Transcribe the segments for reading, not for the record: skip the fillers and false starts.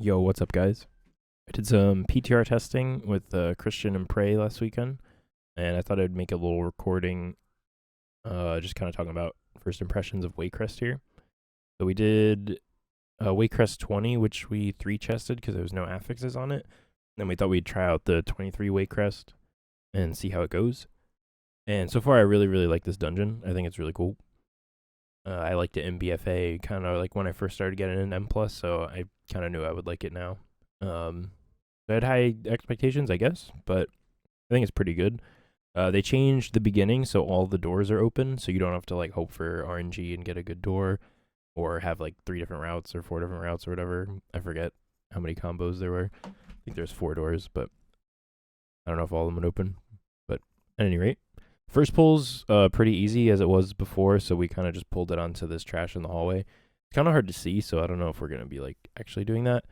Yo, what's up, guys? I did some PTR testing with Christian and Prey last weekend, and I thought I'd make a little recording, just kind of talking about first impressions of Waycrest here. So we did Waycrest 20, which we 3-chested because there was no affixes on it. Then we thought we'd try out the 23 Waycrest and see how it goes. And so far, I really, really like this dungeon. I think it's really cool. I liked it in BFA kind of like when I first started getting in M+, so I kind of knew I would like it now. I had high expectations, I guess, but I think it's pretty good. They changed the beginning, so all the doors are open, so you don't have to like hope for RNG and get a good door, or have like 3 different routes or 4 different routes or whatever. I forget how many combos there were. I think there's 4 doors, but I don't know if all of them would open. But at any rate, first pull's pretty easy as it was before, so we kind of just pulled it onto this trash in the hallway. It's kind of hard to see, so I don't know if we're gonna be like actually doing that.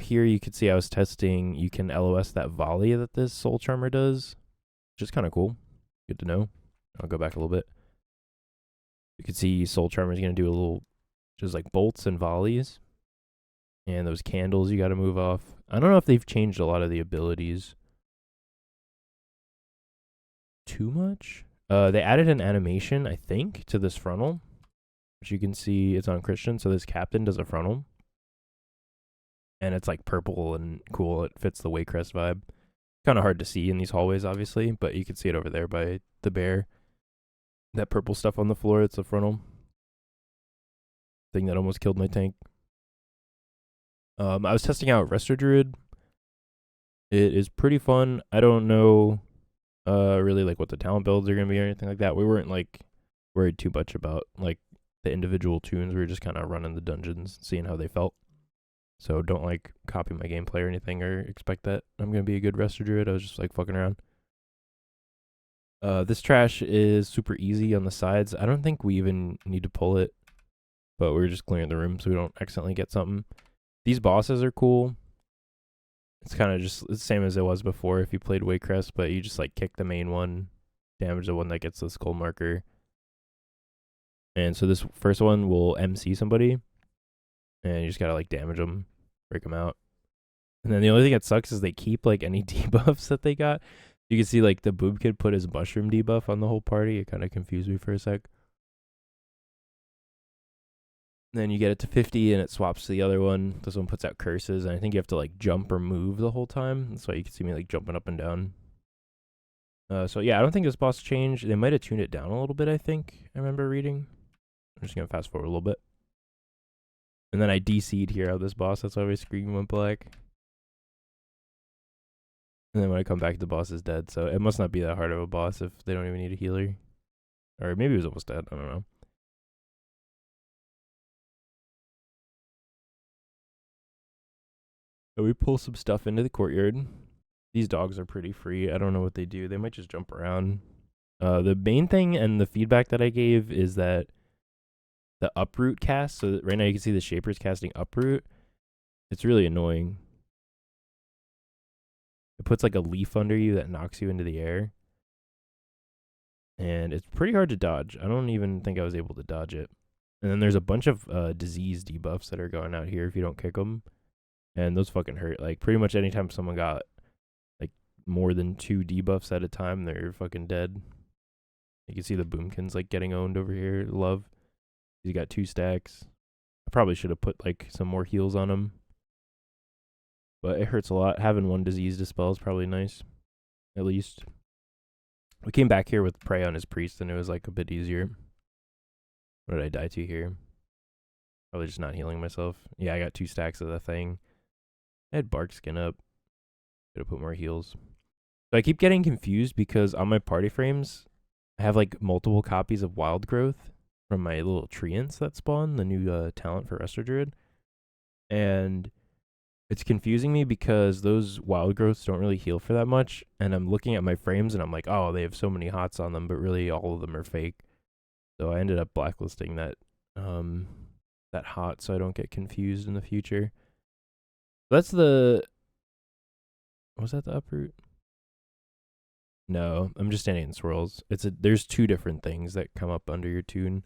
Here you can see I was testing, you can LOS that volley that this Soul Charmer does, which is kind of cool. Good to know. I'll go back a little bit. You can see Soul Charmer is going to do a little, just like bolts and volleys. And those candles you got to move off. I don't know if they've changed a lot of the abilities too much. They added an animation, I think, to this frontal, which you can see it's on Christian. So this captain does a frontal. And it's like purple and cool. It fits the Waycrest vibe. Kind of hard to see in these hallways, obviously, but you can see it over there by the bear. That purple stuff on the floor, it's a frontal thing that almost killed my tank. I was testing out Resto Druid. It is pretty fun. I don't know really like what the talent builds are going to be or anything like that. We weren't like worried too much about like the individual tunes. We were just kind of running the dungeons, seeing how they felt. So don't like copy my gameplay or anything or expect that I'm going to be a good Resto Druid. I was just like fucking around. This trash is super easy on the sides. I don't think we even need to pull it, but we're just clearing the room so we don't accidentally get something. These bosses are cool. It's kind of just the same as it was before if you played Waycrest, but you just like kick the main one, damage the one that gets the skull marker. And so this first one will MC somebody. And you just gotta like damage them, break them out. And then the only thing that sucks is they keep like any debuffs that they got. You can see like the boob kid put his mushroom debuff on the whole party. It kind of confused me for a sec. Then you get it to 50 and it swaps to the other one. This one puts out curses, and I think you have to like jump or move the whole time. That's why you can see me like jumping up and down. So yeah, I don't think this boss changed. They might have tuned it down a little bit, I think. I remember reading. I'm just gonna fast forward a little bit. And then I DC'd here out this boss. That's why my screen went black. And then when I come back, the boss is dead. So it must not be that hard of a boss if they don't even need a healer. Or maybe it was almost dead. I don't know. So we pull some stuff into the courtyard. These dogs are pretty free. I don't know what they do. They might just jump around. The main thing and the feedback that I gave is that the uproot cast, so right now you can see the Shapers casting uproot. It's really annoying. It puts like a leaf under you that knocks you into the air. And it's pretty hard to dodge. I don't even think I was able to dodge it. And then there's a bunch of disease debuffs that are going out here if you don't kick them. And those fucking hurt. Like pretty much anytime someone got like more than 2 debuffs at a time, they're fucking dead. You can see the boomkins like getting owned over here. Love. He got 2 stacks. I probably should have put like some more heals on him. But it hurts a lot. Having 1 disease dispel is probably nice. At least. We came back here with Prey on his priest and it was like a bit easier. What did I die to here? Probably just not healing myself. Yeah, I got 2 stacks of the thing. I had bark skin up. Could have put more heals. So I keep getting confused because on my party frames, I have like multiple copies of Wild Growth from my little treants that spawn, the new talent for Resto Druid. And it's confusing me because those wild growths don't really heal for that much. And I'm looking at my frames and I'm like, oh, they have so many hots on them, but really all of them are fake. So I ended up blacklisting that hot so I don't get confused in the future. That's the... Was that the uproot? No, I'm just standing in swirls. There's 2 different things that come up under your tune.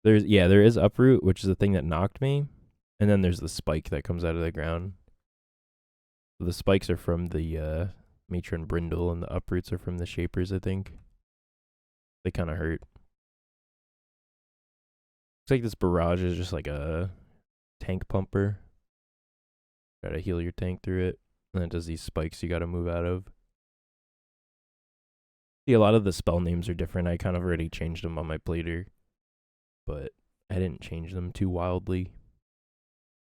There is uproot, which is the thing that knocked me. And then there's the spike that comes out of the ground. So the spikes are from the matron brindle, and the uproots are from the shapers, I think. They kind of hurt. Looks like this barrage is just like a tank pumper. Try to heal your tank through it. And then it does these spikes you gotta move out of. See, a lot of the spell names are different. I kind of already changed them on my plater, but I didn't change them too wildly.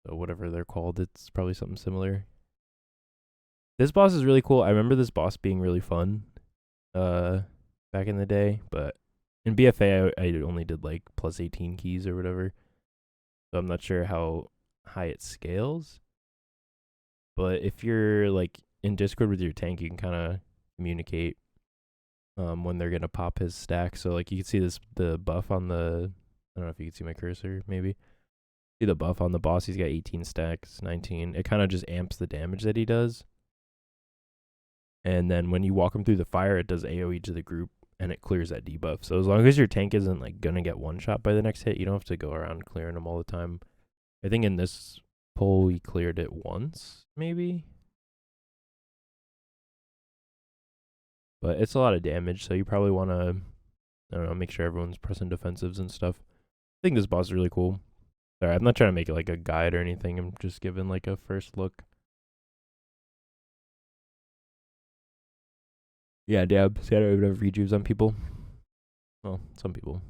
So whatever they're called, it's probably something similar. This boss is really cool. I remember this boss being really fun back in the day, but in BFA I only did like plus 18 keys or whatever. So I'm not sure how high it scales. But if you're like in Discord with your tank, you can kind of communicate when they're gonna pop his stack. So like you can see the buff on the, I don't know if you can see my cursor, maybe. See the buff on the boss, he's got 18 stacks, 19. It kind of just amps the damage that he does. And then when you walk him through the fire, it does AoE to the group and it clears that debuff. So as long as your tank isn't like gonna get one shot by the next hit, you don't have to go around clearing them all the time. I think in this pull we cleared it once, maybe. But it's a lot of damage, so you probably want to, I don't know, make sure everyone's pressing defensives and stuff. I think this boss is really cool. Sorry, I'm not trying to make it like a guide or anything. I'm just giving like a first look. Yeah, dab. See, I don't even have rejuves on people. Well, some people.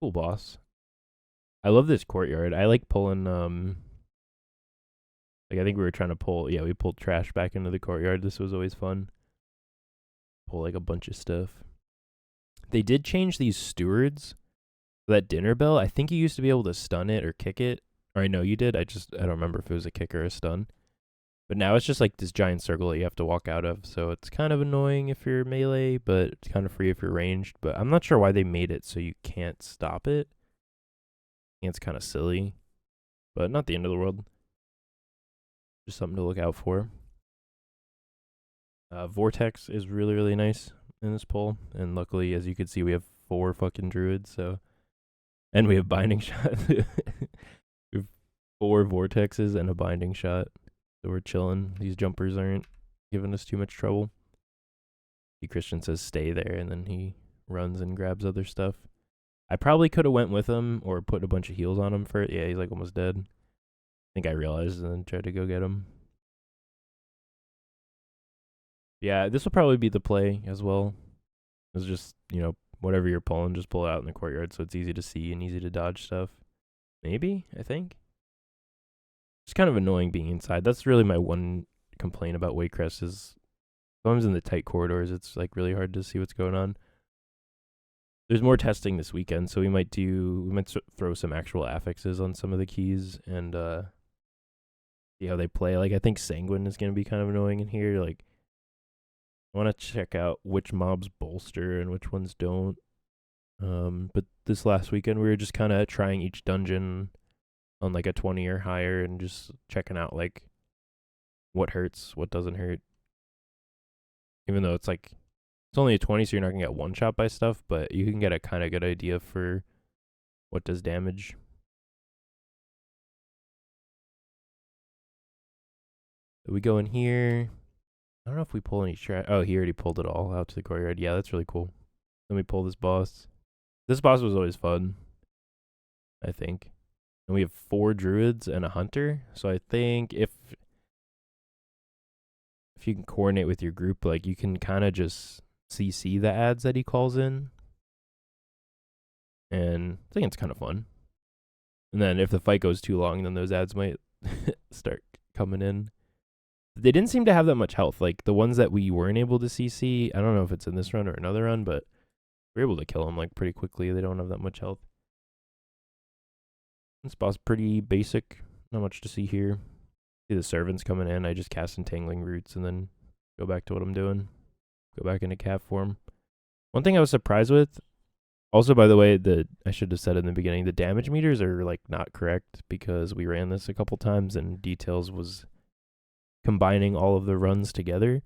Cool boss. I love this courtyard. I like pulling, like I think we were trying to pull, yeah, we pulled trash back into the courtyard. This was always fun. Pull like a bunch of stuff. They did change these stewards. That dinner bell, I think you used to be able to stun it or kick it. Or I know you did. I don't remember if it was a kick or a stun. But now it's just like this giant circle that you have to walk out of. So it's kind of annoying if you're melee, but it's kind of free if you're ranged. But I'm not sure why they made it so you can't stop it. I think it's kind of silly. But not the end of the world. Just something to look out for. Vortex is really, really nice in this pull. And luckily, as you can see, we have 4 fucking druids. So, and we have binding shot. We have 4 vortexes and a binding shot. So we're chilling. These jumpers aren't giving us too much trouble. The Christian says stay there, and then he runs and grabs other stuff. I probably could have went with him or put a bunch of heals on him for it. Yeah, he's like almost dead. I think I realized and then tried to go get him. Yeah, this will probably be the play as well. It's just, you know, whatever you're pulling, just pull it out in the courtyard so it's easy to see and easy to dodge stuff. Maybe, I think. It's kind of annoying being inside. That's really my one complaint about Waycrest is sometimes in the tight corridors, it's like really hard to see what's going on. There's more testing this weekend, so we might throw some actual affixes on some of the keys and see how they play. Like I think Sanguine is going to be kind of annoying in here. Like I want to check out which mobs bolster and which ones don't. But this last weekend we were just kind of trying each dungeon on like a 20 or higher and just checking out like what hurts, what doesn't hurt. Even though it's like it's only a 20, so you're not gonna get one shot by stuff, but you can get a kind of good idea for what does damage. So we go in here. I don't know if we pull any trash. Oh, he already pulled it all out to the courtyard. Yeah, that's really cool. Then we pull this boss. This boss was always fun, I think. And we have 4 druids and a hunter. So I think if you can coordinate with your group, like you can kind of just CC the ads that he calls in. And I think it's kind of fun. And then if the fight goes too long, then those ads might start coming in. They didn't seem to have that much health. Like the ones that we weren't able to CC, I don't know if it's in this run or another run, but we're able to kill them like pretty quickly. They don't have that much health. This boss pretty basic. Not much to see here. See the servants coming in. I just cast Entangling Roots and then go back to what I'm doing. Go back into cat form. One thing I was surprised with, also by the way, I should have said in the beginning, the damage meters are like not correct because we ran this a couple times and Details was combining all of the runs together.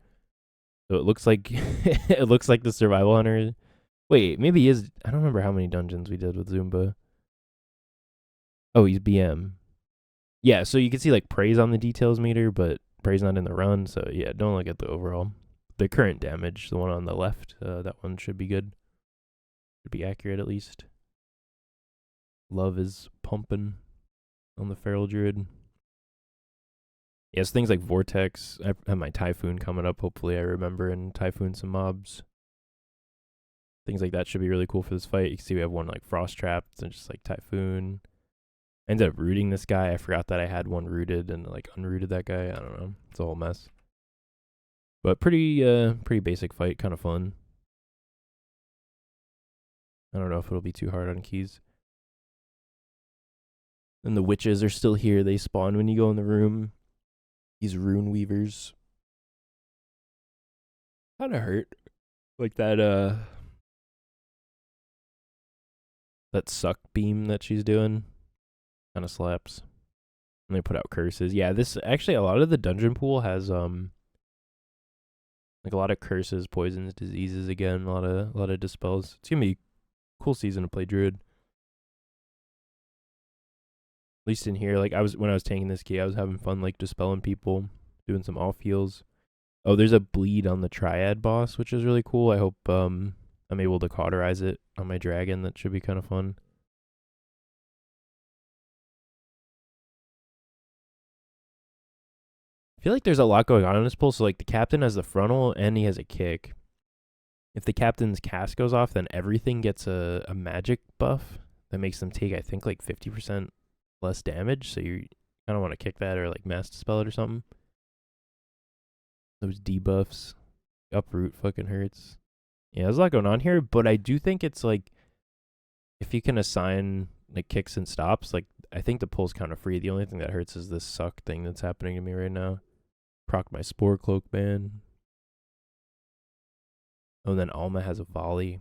So it looks like it looks like the Survival Hunter. Wait, maybe he is. I don't remember how many dungeons we did with Zumba. Oh, he's BM. Yeah, so you can see like praise on the details meter, but praise not in the run. So yeah, don't look at the overall. The current damage, the one on the left, that one should be good. Should be accurate at least. Love is pumping on the Feral Druid. Yes, things like Vortex. I have my Typhoon coming up. Hopefully I remember and Typhoon some mobs. Things like that should be really cool for this fight. You can see we have one like Frost Trapped and just like Typhoon. I ended up rooting this guy. I forgot that I had one rooted and like unrooted that guy. I don't know. It's a whole mess. But pretty basic fight, kind of fun. I don't know if it'll be too hard on keys. And the witches are still here. They spawn when you go in the room. These rune weavers. Kind of hurt. Like that suck beam that she's doing. Kind of slaps. And they put out curses. Yeah, this actually a lot of the dungeon pool has like a lot of curses, poisons, diseases again, a lot of dispels. It's gonna be a cool season to play Druid. At least in here, like when I was taking this key, I was having fun like dispelling people, doing some off heals. Oh, there's a bleed on the Triad boss, which is really cool. I hope I'm able to cauterize it on my dragon. That should be kind of fun. I feel like there's a lot going on in this pull. So like the captain has the frontal and he has a kick. If the captain's cast goes off, then everything gets a magic buff that makes them take, I think, like 50% less damage. So you kind of want to kick that or like mass dispel it or something. Those debuffs. Uproot fucking hurts. Yeah, there's a lot going on here, but I do think it's like if you can assign like kicks and stops, like I think the pull's kind of free. The only thing that hurts is this suck thing that's happening to me right now. Proc my Spore Cloak ban. Oh, and then Alma has a volley.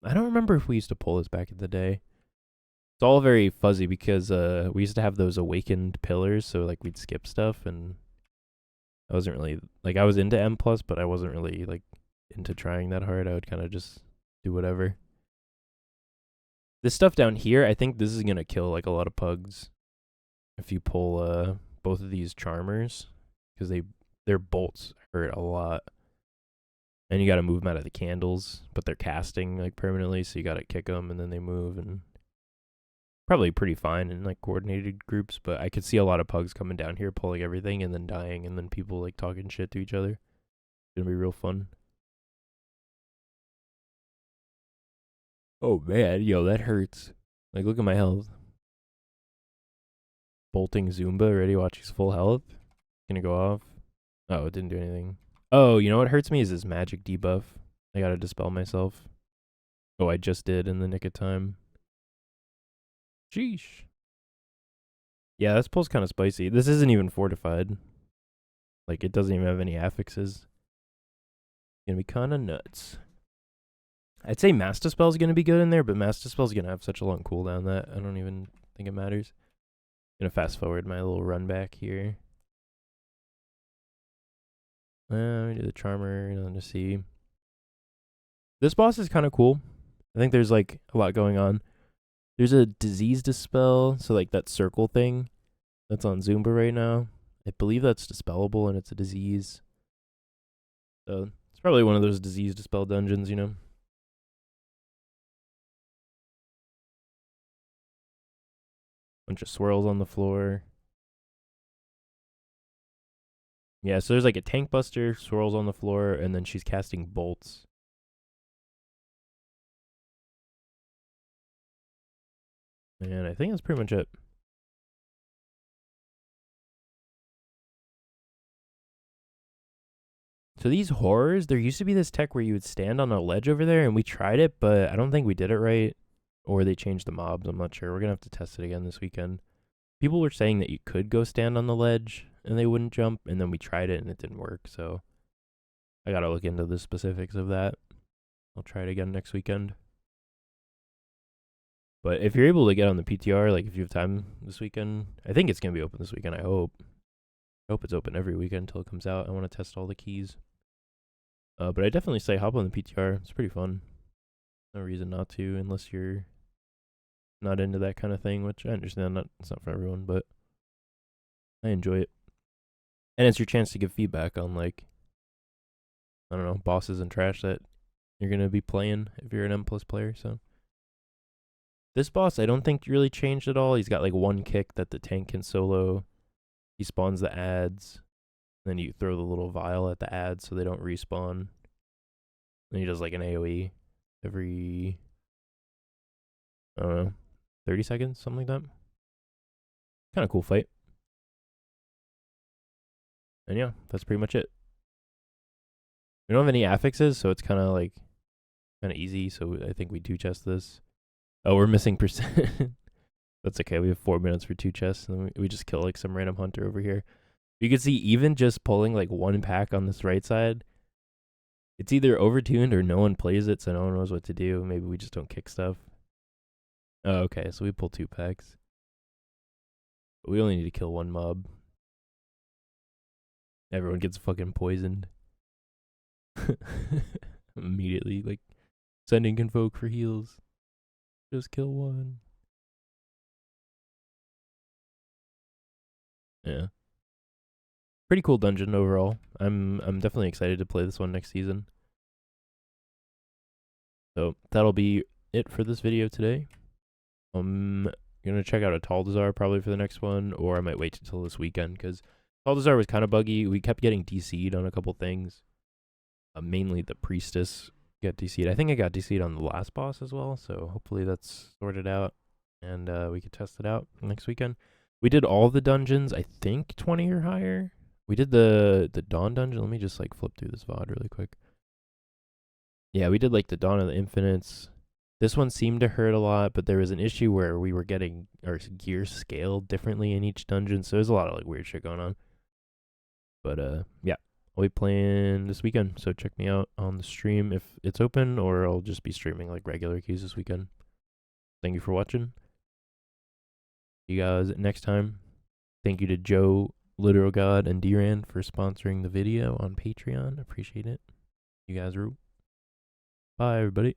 I don't remember if we used to pull this back in the day. It's all very fuzzy because we used to have those awakened pillars, so like we'd skip stuff, and I wasn't really like I was into M+, but I wasn't really like into trying that hard. I would kind of just do whatever. This stuff down here, I think this is gonna kill like a lot of pugs if you pull both of these charmers, because their bolts hurt a lot. And you got to move them out of the candles, but they're casting like permanently, so you got to kick them and then they move, and probably pretty fine in like coordinated groups. But I could see a lot of pugs coming down here, pulling everything and then dying, and then people like talking shit to each other. It's gonna be real fun. Oh man, yo, that hurts. Like, look at my health. Bolting Zumba, ready? Watch his full health. Gonna go off. Oh, it didn't do anything. Oh, you know what hurts me is this magic debuff. I gotta dispel myself. Oh, I just did in the nick of time. Sheesh. Yeah, this pull's kind of spicy. This isn't even fortified. Like, it doesn't even have any affixes. It's gonna be kind of nuts. I'd say Mass Dispel's gonna be good in there, but Mass Dispel's gonna have such a long cooldown that I don't even think it matters. Gonna fast forward my little run back here. Let me do the Charmer, nothing to see. This boss is kind of cool. I think there's like a lot going on. There's a disease dispel, so like that circle thing that's on Zumba right now. I believe that's dispellable and it's a disease. So it's probably one of those disease dispel dungeons, you know? Bunch of swirls on the floor. Yeah, so there's like a tank buster, swirls on the floor, and then she's casting bolts. And I think that's pretty much it. So these horrors, there used to be this tech where you would stand on a ledge over there, and we tried it, but I don't think we did it right. Or they changed the mobs, I'm not sure. We're going to have to test it again this weekend. People were saying that you could go stand on the ledge, and they wouldn't jump, and then we tried it, and it didn't work, so I got to look into the specifics of that. I'll try it again next weekend. But if you're able to get on the PTR, like if you have time this weekend, I think it's going to be open this weekend, I hope. I hope it's open every weekend until it comes out. I want to test all the keys. But I definitely say hop on the PTR. It's pretty fun. No reason not to, unless you're not into that kind of thing, which I understand. It's not for everyone, but I enjoy it. And it's your chance to give feedback on, like, I don't know, bosses and trash that you're gonna be playing if you're an M+ player. So this boss, I don't think really changed at all. He's got like one kick that the tank can solo. He spawns the ads, then you throw the little vial at the ads so they don't respawn. Then he does like an AoE every, I don't know, 30 seconds, something like that. Kind of cool fight. And yeah, that's pretty much it. We don't have any affixes, so it's kind of easy. So I think we 2-chest this. Oh, we're missing percent. That's okay. We have 4 minutes for 2 chests, and we just kill like some random hunter over here. You can see even just pulling like one pack on this right side, it's either overtuned or no one plays it, so no one knows what to do. Maybe we just don't kick stuff. Oh, okay, so we pull 2 packs. But we only need to kill 1 mob. Everyone gets fucking poisoned. Immediately, like, sending Convoke for heals. Just kill 1. Yeah. Pretty cool dungeon overall. I'm definitely excited to play this one next season. So that'll be it for this video today. I'm gonna check out a Taldazar probably for the next one, or I might wait until this weekend because Taldazar was kind of buggy. We kept getting DC'd on a couple things. Mainly the priestess got DC'd. I think I got DC'd on the last boss as well, so hopefully that's sorted out and we could test it out next weekend. We did all the dungeons, I think 20 or higher. We did the Dawn dungeon. Let me just like flip through this VOD really quick. Yeah, we did like the Dawn of the Infinites. This one seemed to hurt a lot, but there was an issue where we were getting our gear scaled differently in each dungeon, so there's a lot of like weird shit going on. But yeah, I'll be playing this weekend, so check me out on the stream if it's open, or I'll just be streaming like regular queues this weekend. Thank you for watching. See you guys next time. Thank you to Joe, Literal God, and D-Ran for sponsoring the video on Patreon. Appreciate it. You guys rule. Bye, everybody.